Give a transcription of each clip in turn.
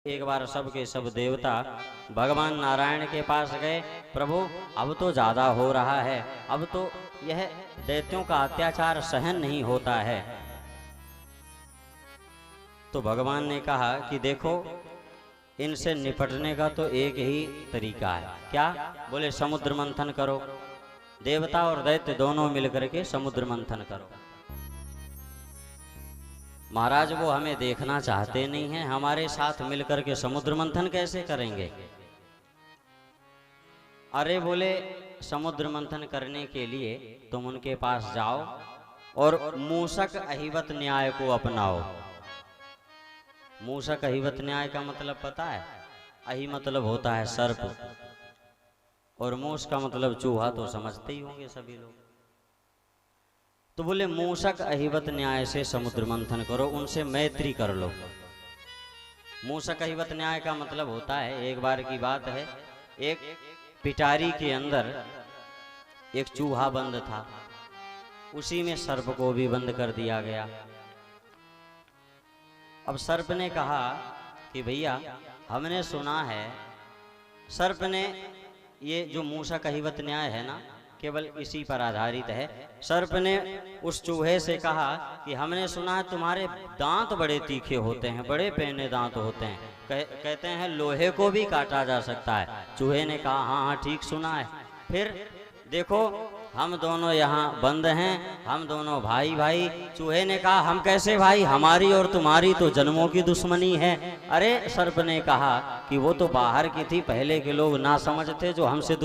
एक बार सब के सब देवता भगवान नारायण के पास गए। प्रभु, अब तो ज्यादा हो रहा है, अब तो यह दैत्यों का अत्याचार सहन नहीं होता है। तो भगवान ने कहा कि देखो, इनसे निपटने का तो एक ही तरीका है। क्या? बोले समुद्र मंथन करो। देवता और दैत्य दोनों मिलकर के समुद्र मंथन करो। महाराज, वो हमें देखना चाहते नहीं हैं, हमारे साथ मिलकर के समुद्र मंथन कैसे करेंगे? अरे बोले, समुद्र मंथन करने के लिए तुम उनके पास जाओ और मूषक अहिवत न्याय को अपनाओ। मूषक अहिवत न्याय का मतलब पता है? अहि मतलब होता है सर्प और मूस का मतलब चूहा, तो समझते ही होंगे सभी लोग। तो बोले मूषक अहिवत न्याय से समुद्र मंथन करो, उनसे मैत्री कर लो। मूषक अहिवत न्याय का मतलब होता है, एक बार की बात है, एक पिटारी के अंदर एक चूहा बंद था, उसी में सर्प को भी बंद कर दिया गया। अब सर्प ने कहा कि भैया, हमने सुना है, सर्प ने, ये जो मूषक अहिवत न्याय है ना, केवल इसी पर आधारित है। सर्प ने उस चूहे से कहा कि हमने सुना है तुम्हारे दांत बड़े तीखे होते हैं, बड़े पैने दांत होते हैं, कहते हैं लोहे को भी काटा जा सकता है। चूहे ने कहा हाँ हाँ ठीक सुना है। फिर देखो, हम दोनों यहाँ बंद हैं, हम दोनों भाई भाई। चूहे ने कहा हम कैसे भाई, हमारी और तुम्हारी तो जन्मों की दुश्मनी है। अरे सर्प ने कहा कि वो तो बाहर की थी, पहले के लोग ना समझ थे जो हमसे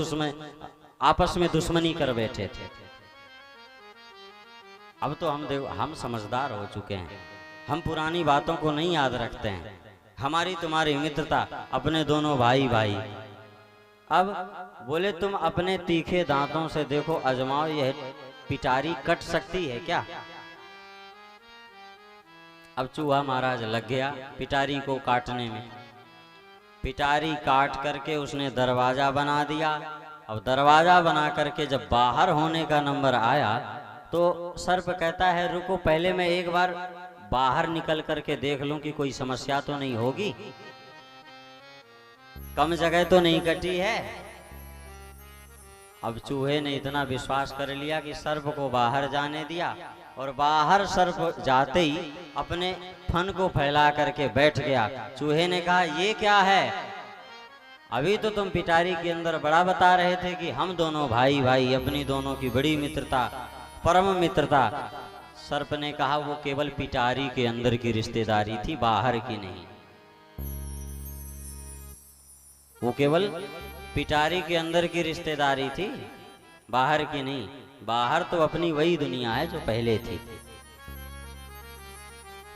आपस में दुश्मनी कर बैठे थे। अब तो हम समझदार हो चुके हैं, हम पुरानी बातों को नहीं याद रखते हैं। हमारी तुम्हारी मित्रता, अपने दोनों भाई भाई। अब बोले तुम अपने तीखे दांतों से देखो, आजमाओ, यह पिटारी कट सकती है क्या? अब चूहा महाराज लग गया पिटारी को काटने में। पिटारी काट करके उसने दरवाजा बना दिया। अब दरवाजा बना करके जब बाहर होने का नंबर आया तो सर्प कहता है रुको, पहले मैं एक बार बाहर निकल करके देख लूं कि कोई समस्या तो नहीं होगी, कम जगह तो नहीं कटी है। अब चूहे ने इतना विश्वास कर लिया कि सर्प को बाहर जाने दिया, और बाहर सर्प जाते ही अपने फन को फैला करके बैठ गया। चूहे ने कहा ये क्या है, अभी तो तुम पिटारी के अंदर बड़ा बता रहे थे कि हम दोनों भाई भाई, अपनी दोनों की बड़ी मित्रता, परम मित्रता। सर्प ने कहा वो केवल पिटारी के अंदर की रिश्तेदारी थी, बाहर की नहीं। वो केवल पिटारी के अंदर की रिश्तेदारी थी, बाहर की नहीं। बाहर तो अपनी वही दुनिया है जो पहले थी।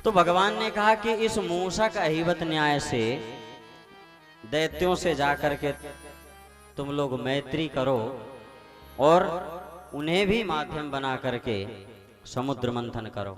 तो भगवान ने कहा कि इस मूषक अहिवत न्याय से दैत्यों से जाकर के तुम लोग मैत्री करो और उन्हें भी माध्यम बना करके समुद्र मंथन करो।